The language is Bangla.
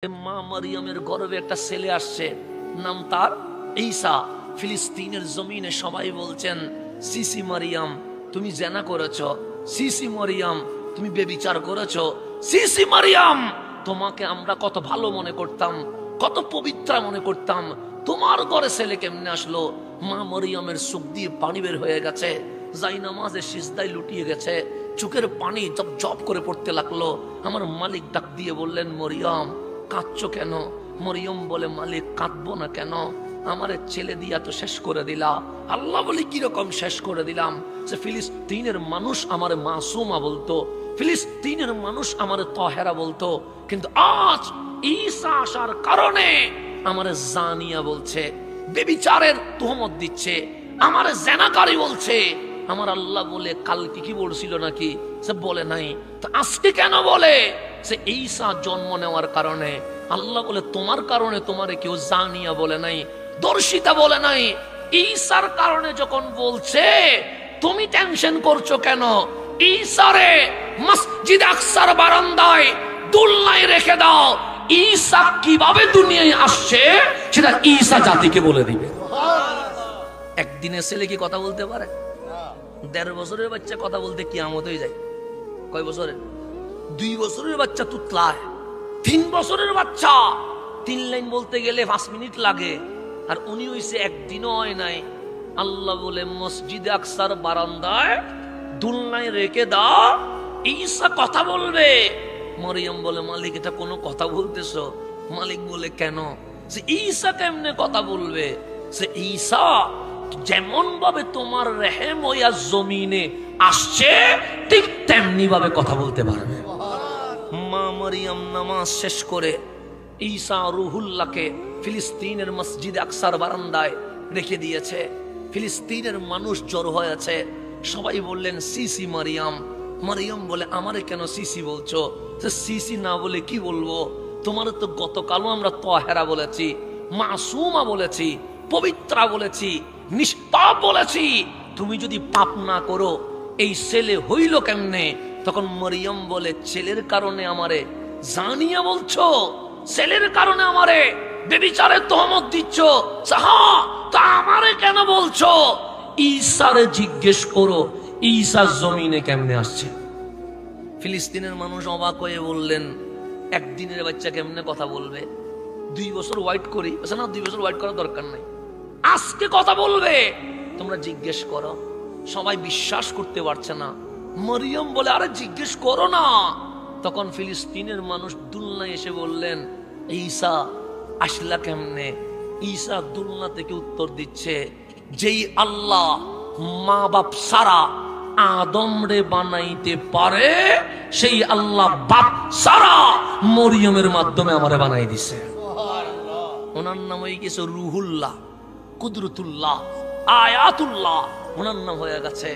মা মারিয়ামের গর্ভে একটা ছেলে আসছে, নাম তার ঈসা। ফিলিস্তিনের জমিনে সবাই বলছেন, সিসি মারিয়াম তুমি জেনা করেছো, সিসি মারিয়াম তুমি বেবিচার করেছো, সিসি মারিয়াম তোমাকে আমরা কত ভালো মনে করতাম, কত পবিত্র মনে করতাম, তোমার ঘরে ছেলে কেমনে আসলো? মা মারিয়ামের চোখ দিয়ে পানি বের হয়ে গেছে, জায়নামাজে সিজদায় লুটিয়ে গেছে, চোখের পানি জব জব করে পড়তে লাগলো। আমার মালিক ডাক দিয়ে বললেন, মরিয়ম কাঁদছো কেন? মরিয়ম বলে, মালিক কাঁদবো না কেন, আমারে ছেলে দিয়া তো শেষ করে দিলা। আল্লাহ বলি, কিরকম শেষ করে দিলাম? যে ফিলিস্তিনের মানুষ আমারে মাসুমা বলতো, ফিলিস্তিনের মানুষ আমারে তাহেরা বলতো, কিন্তু আজ ঈসা আসার কারণে আমারে জানিয়া বলছে, বেবিচারের তুহমত দিচ্ছে, আমারে জেনাকারী বলছে। আমার আল্লাহ বলে কালকে কি বলছিল নাকি? সে বলে নাই, তো আজকে কেন বলে? সে ঈসা জন্ম নেওয়ার কারণে। আল্লাহ বলে, তোমার কারণে তোমারে কেউ জানিয়া বলে নাই, দর্শিতা বলে নাই। ঈসার কারণে যখন বলছে, তুমি টেনশন করছো কেন? ঈসারে মসজিদ আকসার বারান্দায় দুলনায় রেখে দাও, ঈসা কিভাবে দুনিয়ায় আসছে সেটা ঈসা জাতিকে বলে দিবে। একদিনের ছেলে কি কথা বলতে পারে? ১.৫ বছরের বাচ্চা কথা বলতে কিয়ামত হয়ে যায়। কয় বছরের? ২ বছরের বাচ্চা তুতলায়, ৩ বছরের বাচ্চা ৩ লাইন বলতে গেলে ৫ মিনিট লাগে, আর উনি হইছে একদিনও হয় নাই। আল্লাহ বলে, মসজিদে আকসার বারান্দায় দুলনায় রেখে দাও, ঈসা কথা বলবে। মরিয়ম বলে, মালিক এটা কোনো কথা বলতেছো? মালিক বলে, কেন? সে ঈসা কেমনে কথা বলবে? সে ঈসা যেমন ভাবে তোমার রেহেম হইয়া জমিনে আসছে, ঠিক তেমনি ভাবে কথা বলতে পারবে। মা মারিয়াম নামাজ শেষ করে ঈসা রুহুল্লাহকে ফিলিস্তিনের মসজিদে আকসার বারান্দায় রেখে দিয়েছে। ফিলিস্তিনের মানুষ জড়ো হয়েছে, সবাই বললেন, সিসি মারিয়াম। মারিয়াম বলে, আমারে কেন সিসি বলছো? সিসি না বলে কি বলবো? তোমার তো গতকালও আমরা তাহেরা বলেছি, মাসুমা বলেছি, পবিত্রা বলেছি, নিষ্পাপ বলেছি। তুমি যদি পাপ না করো, এই ছেলে হইল কেমনে? তখন মরিয়ম বলে, ছেলের কারণে আমারে জানিয়া বলছো, ছেলের কারণে আমারে বেবিচারে তোহমত দিচ্ছ, তা আমারে কেন বলছো? ঈসারে জিজ্ঞেস করো, ঈসা জমিনে কেমনে আসছে? ফিলিস্তিনের মানুষ অবাক হয়ে বললেন, একদিনের বাচ্চা কেমনে কথা বলবে? ২ বছর ওয়াইট করি না, ২ বছর ওয়াইট করার দরকার নাই, আজকে কথা বলবে। তোমরা জিজ্ঞেস করো। সবাই বিশ্বাস করতে পারছে না। মরিয়ম বলে, আরে জিজ্ঞেস করো না। তখন ফিলিস্তিনের মানুষ দুলনায় এসে বললেন, ঈসা আসলা কেমনে? ঈসা দুলনা থেকে উত্তর দিচ্ছে, যেই আল্লাহ মা বাপ সারা আদম রে বানাইতে পারে, সেই আল্লাহ বাপ সারা মরিয়মের মাধ্যমে আমারে বানাই দিছে। ওনার নাম হয়ে গেছে রুহুল্লাহ, কুদরতুল্লাহ, আয়াতুল্লাহ, ওনার নাম হয়ে গেছে।